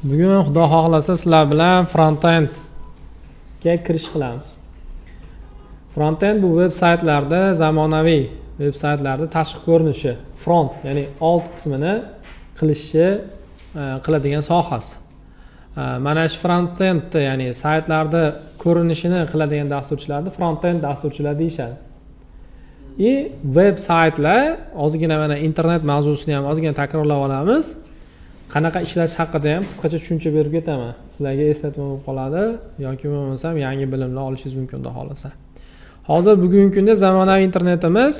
Bugun xudo xohlasa sizlar bilan front-end ga kirish qilamiz. Front-end bu veb saytlarda zamonaviy veb saytlarda tashqi ko'rinishi, front, ya'ni old qismini qiladigan sohasi. Mana shu front-end, ya'ni saytlarda ko'rinishini qiladigan dasturchilarni front-end dasturchilar deyishadi. Veb saytlar, ozgina mana internet mavzusini ham ozgina takrorlab olamiz. Qanaqa ishlash haqida ham qisqacha tushuncha berib ketaman. Sizlarga eslatma bo'lib qoladi yoki bo'lmasam yangi bilimlar olishingiz mumkin xudo xolasa. Hozir bugungi kunda zamonaviy internetimiz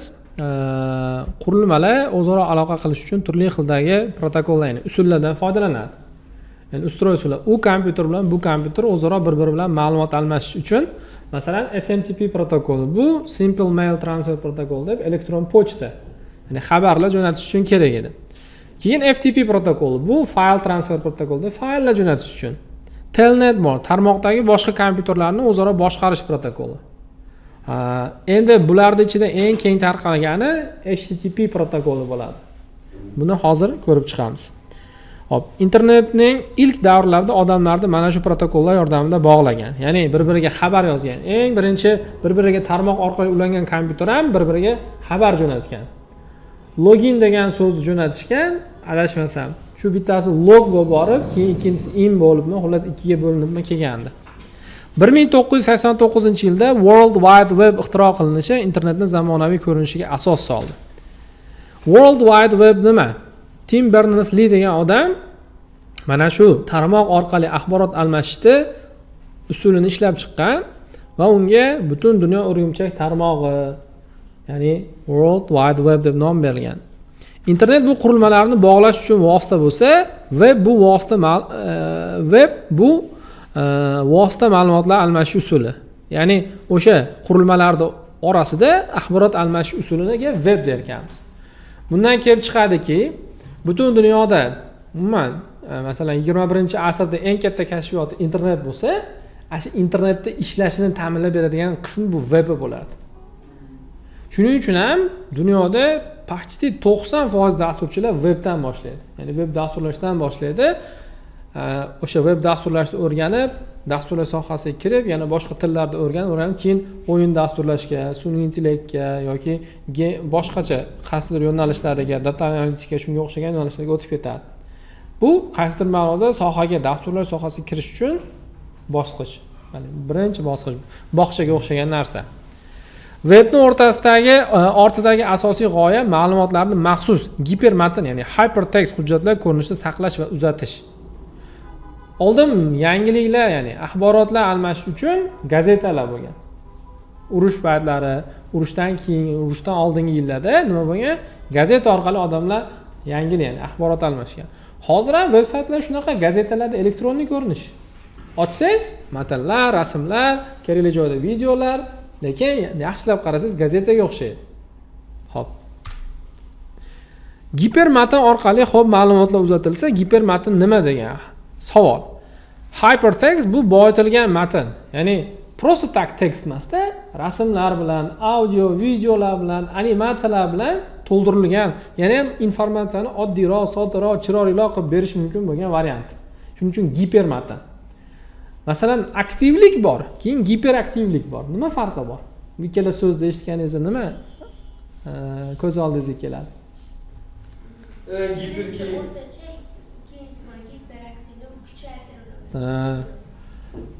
qurilmalar o'zaro aloqa qilish uchun turli xildagi protokollar, ya'ni usullardan foydalanadi. Ya'ni ustroysiyalar u kompyuter bilan bu kompyuter o'zaro bir-biri bilan ma'lumot almashish uchun, masalan, SMTP protokoli, bu Simple Mail Transfer protokol deb elektron pochta, ya'ni xabarlar jo'natish uchun kerak edi. Keyin FTP protokoli, bu file transfer protokoli, fayllar jo'natish uchun. Telnet bor, tarmoqdagi boshqa kompyuterlarni o'zaro boshqarish protokoli. Endi bularning ichida eng keng tarqalgani HTTP protokoli bo'ladi. Buni hozir ko'rib chiqamiz. Hop, internetning ilk davrlarida odamlarni mana shu protokollar yordamida bog'lagan. Ya'ni bir-biriga xabar yozgan. Eng birinchi bir-biriga tarmoq orqali ulangan kompyuter ham bir-biriga xabar jo'natgan. Login degan so'zni jo'natishgan, adashmasam. Shu bittasi log bo'lib borib, keyin ikkinchisi in bo'libmi, xullas ikkiga bo'linibmi kelgandi. 1989-yilda World Wide Web ixtiro qilinishi internetning zamonaviy ko'rinishiga asos soldi. World Wide Web nima? Tim Berners-Lee degan odam mana shu tarmoq orqali axborot almashishni usulini ishlab chiqqan va unga butun dunyo o'rgimchak tarmog'i, ya'ni World Wide Web deb nom berilgan. Internet bu qurilmalarni bog'lash uchun vosita bo'lsa, web bu vosita ma'lumotlar almashish usuli. Ya'ni o'sha qurilmalarning orasida axborot almashish usuliga web derkanmiz. Bundan kelib chiqadiki, butun dunyoda umuman masalan 21-asrda eng katta kashfiyot internet bo'lsa, shu internetda ishlashini ta'minlab beradigan qism bu web bo'ladi. Shuning uchun ham dunyoda почти 90% dasturchilar webdan boshlaydi. Ya'ni web dasturlashdan boshlaydi. O'sha web dasturlashni o'rganib, dasturlash sohasiga kirib, yana boshqa tillarni o'rganib, keyin o'yin dasturlashga, sun'iy intellektga yoki boshqacha qaysidir yo'nalishlariga, data analitika shunga o'xshagan yo'nalishlarga o'tib ketadi. Bu qaysidir ma'noda sohaga, dasturlash sohasiga kirish uchun bosqich. Ya'ni birinchi bosqich, bog'chaga o'xshagan narsa. Webning ortidagi asosiy g'oya ma'lumotlarni maxsus gipermatn, ya'ni hypertext hujjatlar ko'rinishida saqlash va uzatish. Oldin yangiliklar, ya'ni axborotlar almashish uchun gazetalar bo'lgan. Urush paytlari, urushdan keyin, urushdan oldingi yillarda nima bo'lgan? Gazeta orqali odamlar yangilik, ya'ni axborot almashgan. Hozir ham veb saytlar shunaqa, gazetalarda elektronlik ko'rinish. Ochsangiz, matnlar, rasmlar, kerakli joyda videolar, lekin yaxshilab qarasangiz gazetaga o'xshaydi. Xo'p. Gipermatn orqali ma'lumotlar uzatilsa, gipermatn nima degan savol. Hypertext bu boyitilgan matn, ya'ni просто так text emasda, rasmlar bilan, audio, videolar bilan, animatsiyalar bilan to'ldirilgan, ya'ni ham informatsiyani oddiyroq, soddaroq, chiroyliroq qilib berish mumkin bo'lgan variant. Shuning uchun gipermatn. Masalan, aktivlik bor, keyin giperaktivlik bor. Nima farqi bor? Bu ikkala so'zni eshitganingizda nima ko'z oldingizga keladi?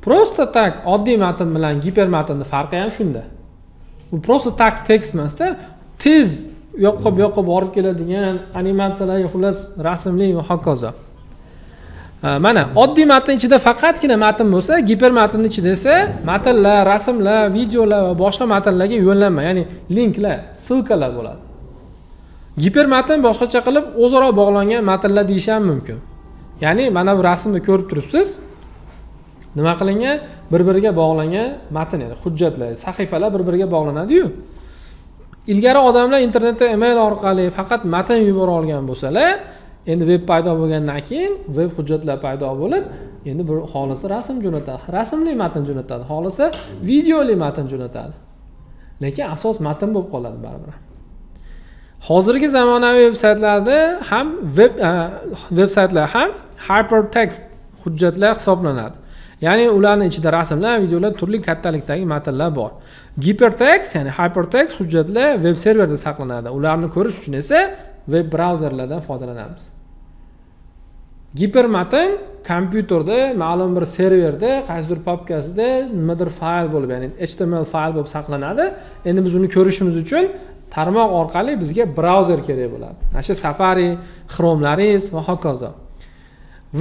Просто так oddiy matn bilan gipermatnning farqi ham shunda. Bu просто так text emasda, tez u yoqqa borib keladigan animatsiyalar, xullas rasmli va hokazo. Mana oddiy matn ichida faqatgina matn bo'lsa, gipermatnning ichida esa matnlar, rasmlar, videolar va boshqa matnlarga yo'llanma, ya'ni linklar, ssilkalar bo'ladi. Gipermatn boshqacha qilib o'zaro bog'langan matnlar deyish ham mumkin. Ya'ni mana bu rasmni ko'rib turibsiz. Nima qilingan? Bir-biriga bog'langan matn, ya'ni hujjatlar, sahifalar bir-biriga bog'lanadi-yu. Ilgari odamlar internetda email orqali faqat matn yubora olgan bo'lsalar, endi web paydo bo'lgandan keyin web hujjatlar paydo bo'lib, endi bir xohlasa rasm jo'natadi, rasmli matn jo'natadi, xohlasa videoli matn jo'natadi. Lekin asos matn bo'lib qoladi baribir. Hozirgi zamonaviy veb saytlarda ham web saytlar ham hypertext hujjatlar hisoblanadi. Ya'ni ularning ichida rasmlar, videolar, turli kattalikdagi matnlar bor. Hypertext, ya'ni hypertext hujjatlar web serverda saqlanadi. Ularni ko'rish uchun esa web brauzerlardan foydalanamiz. Gipermatn kompyuterda, ma'lum bir serverda, qaysidir papkasida nimadir fayl bo'lib, ya'ni HTML fayl bo'lib saqlanadi. Endi biz uni ko'rishimiz uchun tarmoq orqali bizga brauzer kerak bo'ladi. Mana shu Safari, Chrome'laringiz va hokazo.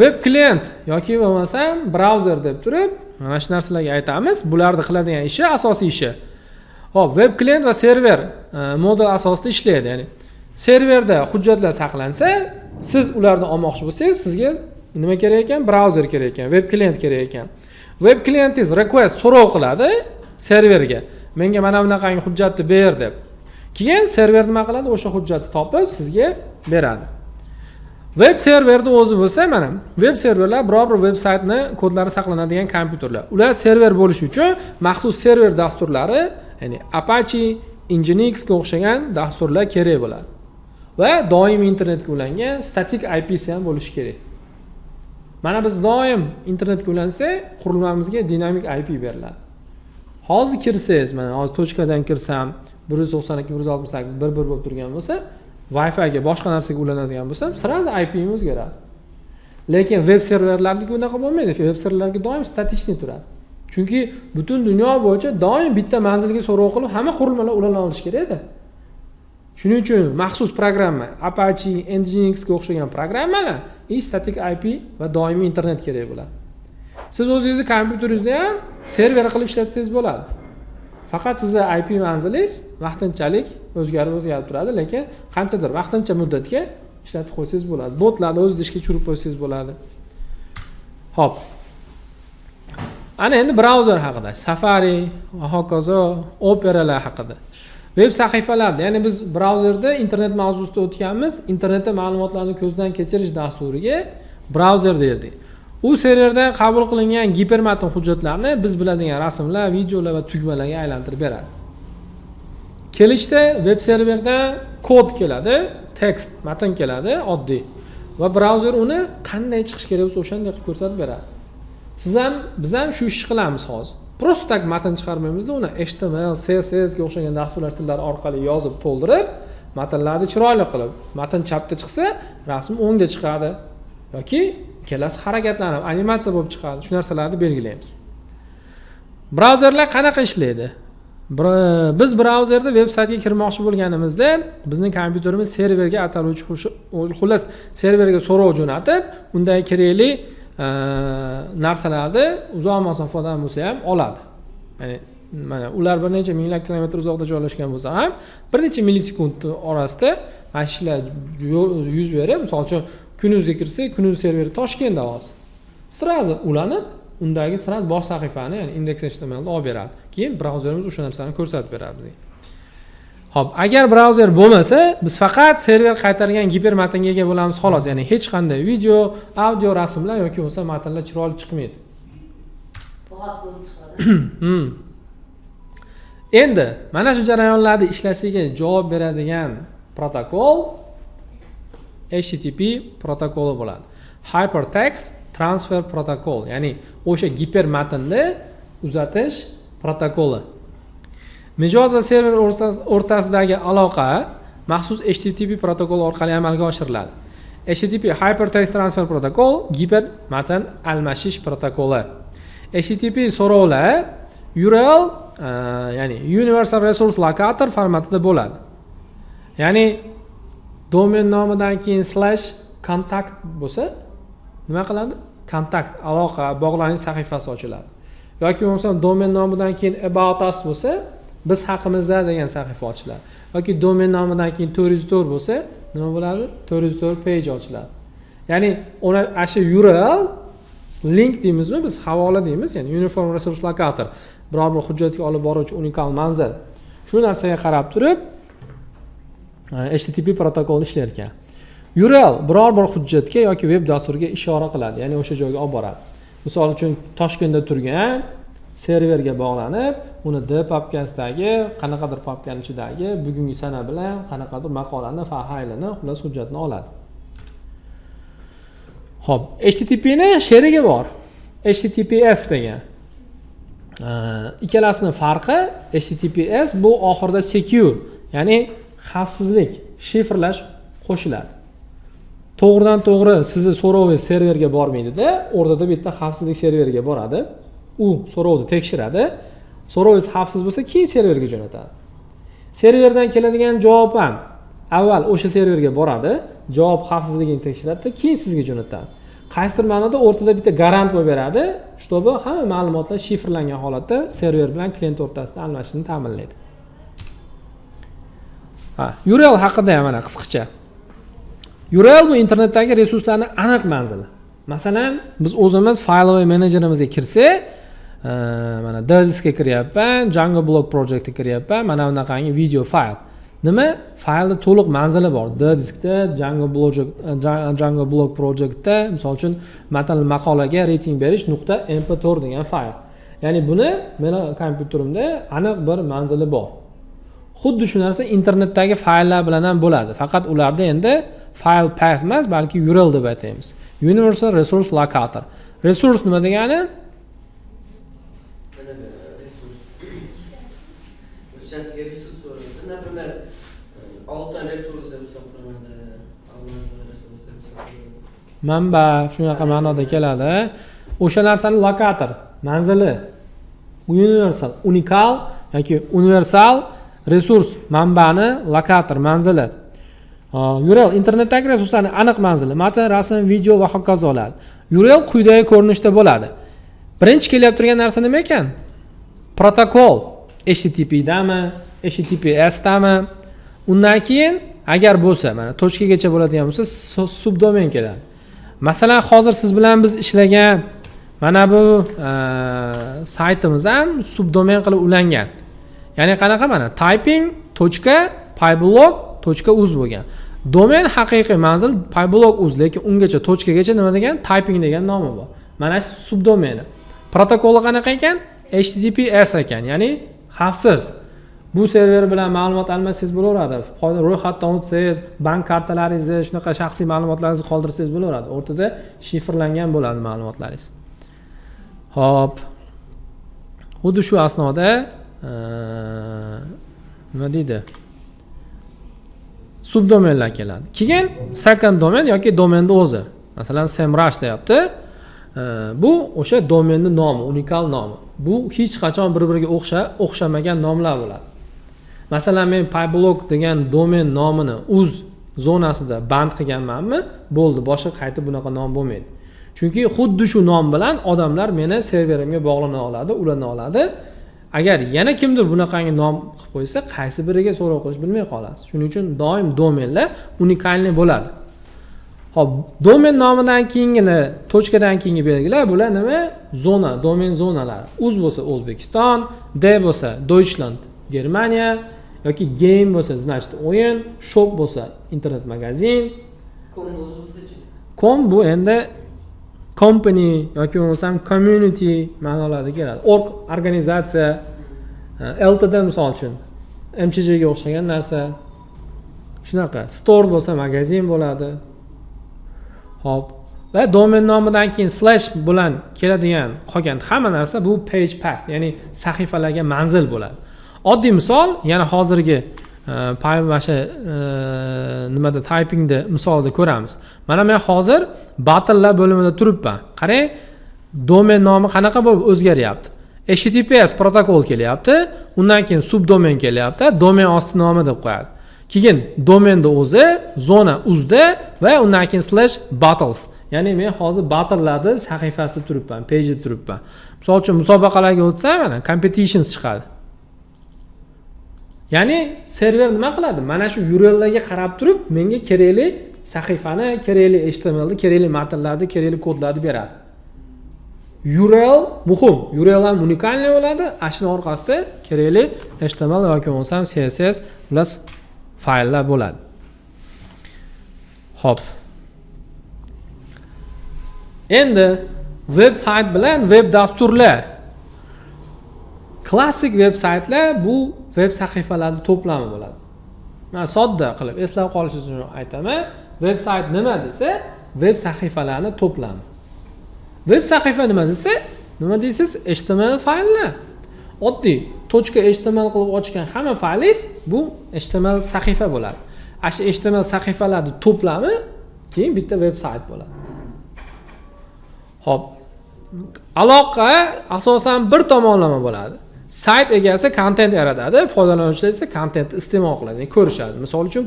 Web klient yoki bo'lmasam brauzer deb turib, mana shu narsalarga aytamiz. Bularni qiladigan ishi asosiy ishi. Xo'p, web klient va server model asosida ishlaydi, ya'ni serverda hujjatlar saqlansa, siz ularni olmoqchi bo'lsangiz, sizga nima kerak ekan? Brauzer kerak ekan, web klient kerak ekan. Web klientingiz request so'rov qiladi serverga. Menga mana bunaqangi hujjatni ber deb. Keyin server nima qiladi? O'sha hujjatni topib sizga beradi. Web serverda o'zi bo'lsa, mana web serverlar biror bir veb saytni kodlari saqlanadigan kompyuterlar. Ular server bo'lish uchun maxsus server dasturlari, ya'ni Apache, Nginx ga o'xshagan dasturlar kerak bo'ladi. Va doim internetga ulangan static IP'si ham bo'lishi kerak. Mana biz doim internetga ulansak, qurilmamizga dinamik IP beriladi. Hozir kirsangiz, mana hozir tochkadan kirsam 192.168.1.1 bo'lib turgan bo'lsa, Wi-Fi ga boshqa narsaga ulanadigan bo'lsam, sirasi IP'im o'zgaradi. Lekin web serverlardagi unaqa bo'lmaydi. Web serverlarga doim statichniy turadi. Chunki butun dunyo bo'yicha doim bitta manzilga so'rov qilib, hamma qurilmalar ulana olish kerak-da. Shuning uchun maxsus programma, Apache, Nginx ga o'xshagan programmalar static IP va doimiy internet kerak bo'ladi. Siz o'zingizni kompyuteringizda ham server qilib ishlatsangiz bo'ladi. Faqat sizning IP manzilingiz vaqtinchalik o'zgarib turadi, lekin qanchadir vaqtincha muddatga ishlatib qo'ysangiz bo'ladi. Botlarni o'zida ishga tushirib qo'ysangiz bo'ladi. Xo'p. Ana endi brauzer haqida, Safari va hokazo, Operalar haqida. Web sahifalarda, ya'ni biz brauzerda internet mavzusida o'tganmiz, internetda ma'lumotlarni ko'zdan kechirish dasturiga brauzer derdik. U serverdan qabul qilingan gipermatn hujjatlarni biz biladigan rasmlar, videolar va tugmalarga aylantirib beradi. Kelishda web serverdan kod keladi, tekst, matn keladi, oddiy. Va brauzer uni qanday chiqish kerak bo'lsa o'shanday qilib ko'rsatib beradi. Biz ham shu ishni qilamiz hozir. Prosta tak matn chiqarmaymiz-da, uni HTML, CSS ga o'xshagan dasturlashtirishlar orqali yozib, to'ldirib, matnlarni chiroyli qilib, matn chapda chiqsa, rasm o'ngda chiqadi yoki kelasi harakatlanib, animatsiya bo'lib chiqadi. Shu narsalarni belgilaymiz. Brauzerlar qanaqa ishlaydi? Biz brauzerda veb saytga kirmoqchi bo'lganimizda, bizning kompyuterimiz serverga ataluvchi xullas serverga so'rov jo'natib, undagi kerakli narsalarni uzoq masofadan bo'lsa ham oladi. Ya'ni mana ular bir necha minglab kilometr uzoqda joylashgan bo'lsa ham, bir necha millisekund orasida mana shular yuz berib, misol uchun kunuzga kirsak, kunuz serveri Toshkentda hozir. Sirazi ulanib, undagi sirasi bosh sahifani, ya'ni index.html olib beradi. Keyin brauzerimiz o'sha narsani ko'rsatib beradi bizga. Xo'p, agar brauzer bo'lmasa, biz faqat server qaytargan gipermatnga ega bo'lamiz xolos, ya'ni hech qanday video, audio, rasmlar yoki bo'lsa matnlar chiroyli chiqmaydi. Faqat bo'lib chiqadi. Endi mana shu jarayonlarni ishlashiga javob beradigan protokol HTTP protokoli bo'ladi. Hypertext Transfer Protocol, ya'ni o'sha gipermatnni uzatish protokoli. Mijoz va server o'rtasidagi aloqa maxsus HTTP protokol orqali amalga oshiriladi. HTTP Hypertext Transfer Protocol gipermatn almashish protokoli. HTTP so'rovlar URL, ya'ni Universal Resource Locator formatida bo'ladi. Ya'ni domen nomidan keyin /contact bo'lsa, nima qiladi? Kontakt, aloqa, bog'lanish sahifasi ochiladi. Yoki bo'lmasa domen nomidan keyin about us bo'lsa, biz haqimizda degan sahifa ochiladi. Yoki domen nomidan keyin 404 bo'lsa, nima bo'ladi? 404 page ochiladi. Ya'ni ona shu URL link deymizmi, biz havola deymiz, ya'ni Uniform Resource Locator, biror bir hujjatga olib boruvchi unikal manzil. Shu narsaga qarab turib HTTP protokolni ishlar ekan. URL biror bir hujjatga yoki veb dasturiga ishora qiladi, ya'ni o'sha joyga olib boradi. Misol uchun Toshkentda turgan serverga bog'lanib, uni D papkasidagi, qanaqadir papkaning ichidagi bugungi sana bilan qanaqadir maqolani, faylini, xullas hujjatni oladi. Xo'p, HTTP ni sherigi bor. HTTPS degan. Ikkalasining farqi HTTPS bu oxirida secure, ya'ni xavfsizlik, shifrlash qo'shiladi. To'g'ridan to'g'ri sizni so'rovingiz serverga bormaydi-da, o'rtada bitta xavfsizlik serveriga boradi. U so'rovni tekshiradi. So'rovingiz xavfsiz bo'lsa, keyin serverga jo'natadi. Serverdan keladigan javob ham avval o'sha serverga boradi, javob xavfsizligini tekshiradi, keyin sizga jo'natadi. Qaysidir ma'noda o'rtada bitta garant bo'lib beradi, чтобы hamma ma'lumotlar shifrlangan holatda server bilan klient o'rtasida almashishni ta'minlaydi. URL haqida ham mana qisqacha. URL bu internetdagi resurslarning aniq manzili. Masalan, biz o'zimiz fayloviy menejerimizga kirsak, mana Diskga kiryapman, Django Blog Projectga kiryapman, mana bunaqangi video fayl. Nima? Faylda to'liq manzili bor. Diskda, Django Blog Projectda, misol uchun matnli maqolaga rating berish .mp4 degan fayl. Ya'ni buni meni kompyuterimda aniq bir manzili bor. Xuddi shu narsa internetdagi fayllar bilan ham bo'ladi. Faqat ularda endi file path emas, balki URL deb aytamiz. Universal Resource Locator. Resource nima degani? O'shasiga resurs so'raydi. Например, oltin resurs deb hisoblanadi, olmos resurs deb hisoblanadi. Manba shunaqa ma'noda keladi. O'sha narsani lokator, manzili, universal, unikal yoki universal resurs manbani lokator, manzili. URL internetdagi resurslarning aniq manzili, matn, rasm, video va hokazolar. URL quyidagi ko'rinishda bo'ladi. Birinchi kelib turgan narsa nima ekan? Protokol. HTTP dami, HTTPS dami? Undan keyin agar bo'lsa, mana tochkagacha bo'ladigan bo'lsa, subdomen keladi. Masalan, hozir siz bilan biz ishlagan mana bu saytimiz ham subdomen qilib ulangan. Ya'ni qanaqa mana typing.pyblog.uz bo'lgan. Domen haqiqiy manzil pyblog.uz, lekin ungacha tochkagacha nima degan? Typing degan nomi bor. Mana shu subdomeni. Protokoli qanaqa ekan? HTTPS ekan, ya'ni xavfsiz. Bu server bilan ma'lumot almassangiz bo'laveradi. Ro'yxatdan o'tsangiz, bank kartalaringizni, shunaqa shaxsiy ma'lumotlaringizni qoldirsangiz bo'laveradi. O'rtada shifrlangan bo'ladi ma'lumotlaringiz. Hop. Xuddi shu asnoda nima deydi? Subdomenlar keladi. Keyin second domain yoki domenning o'zi. Masalan, SEMrush deyapti. Bu o'sha domenning nomi, unikal nomi. Bu hech qachon bir-biriga o'xshamagan nomlar bo'ladi. Masalan, men pyblog degan domen nomini uz zonasida band qilganmanmi, bo'ldi, boshqa qaytib bunaqa nom bo'lmaydi. Chunki xuddi shu nom bilan odamlar meni serverimga bog'lana oladi, ulana oladi. Agar yana kimdir bunaqangi nom qilib qo'ysa, qaysi biriga so'rov qilish bilmay qolasiz. Shuning uchun doim domenlar unikalniy bo'ladi. Hop, domen nomidan keyingini, tochkadan keyingi belgilar bular nima? Zona, domen zonalari. Uz bo'lsa O'zbekiston, D bo'lsa Deutschland, Germaniya yoki game bo'lsa, значит, o'yin, shop bo'lsa internet magazin. Com bo'lsa-chi? Com bu endi company yoki bo'lmasam community ma'nolarida keladi. Org organizatsiya, LTD misol uchun MCJ ga o'xshagan narsa. Shunaqa. Store bo'lsa magazin bo'ladi. Hop. Va domen nomidan keyin slash bilan keladigan qolgan hamma narsa bu page path, ya'ni sahifalarga manzil bo'ladi. Oddiy misol, yana hozirgi nimada typingda misolda ko'ramiz. Mana men hozir battle bo'limida turibman. Qarang, domen nomi qanaqa bo'lib o'zgaryapti. HTTPS protokol kelyapti, undan keyin subdomen kelyapti, domen osti nomi deb qo'yadi. Keyin domenni o'zi, zona uzda va undan keyin /battles. Ya'ni men hozir battle'larda sahifasida turibman, page'da turibman. Misol uchun musobaqalarga o'tsam, mana competitions chiqadi. Ya'ni server nima qiladi? Mana shu URLlarga qarab turib, menga kerakli sahifani, kerakli HTMLni, kerakli matnlarni, kerakli kodlarni beradi. URL muhim. URL ham unikalniy bo'ladi. Ashuni orqasida kerakli HTML yoki bo'lmasam CSS plus fayllar bo'ladi. Hop. Endi web sayt bilan web dasturlar. Klassik web saytlar bu web sahifalarning to'plami bo'ladi. Men sodda qilib eslab qolishingiz uchun aytaman. Web sayt nima desa, veb sahifalarni to'plami. Veb sahifa nima desa, nima deysiz? HTML fayllar. Oddiy .html qilib ochgan hamma faylingiz bu HTML sahifa bo'ladi. Shu HTML sahifalarning to'plami keyin bitta veb sayt bo'ladi. Xo'p. Aloqa asosan bir tomonlama bo'ladi. Sayt egasi kontent yaratadi, foydalanuvchilar esa kontentni iste'mol qiladi, ko'rishadi. Misol uchun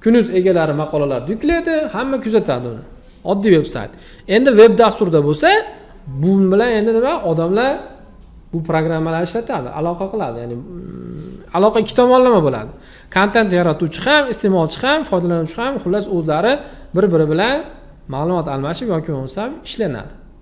Kunuz egalari maqolalarni yuklaydi, hamma kuzatadi uni. Oddiy veb sayt. Endi veb dasturda bo'lsa, bu bilan endi nima? Odamlar bu programmalarni ishlatadi, aloqa qiladi. Ya'ni aloqa ikki tomonlama bo'ladi. Kontent yaratuvchi ham, iste'molchi ham, foydalanuvchi ham, xullas o'zlari bir-biri bilan ma'lumot almashib yoki bo'lmasa ishlanadi.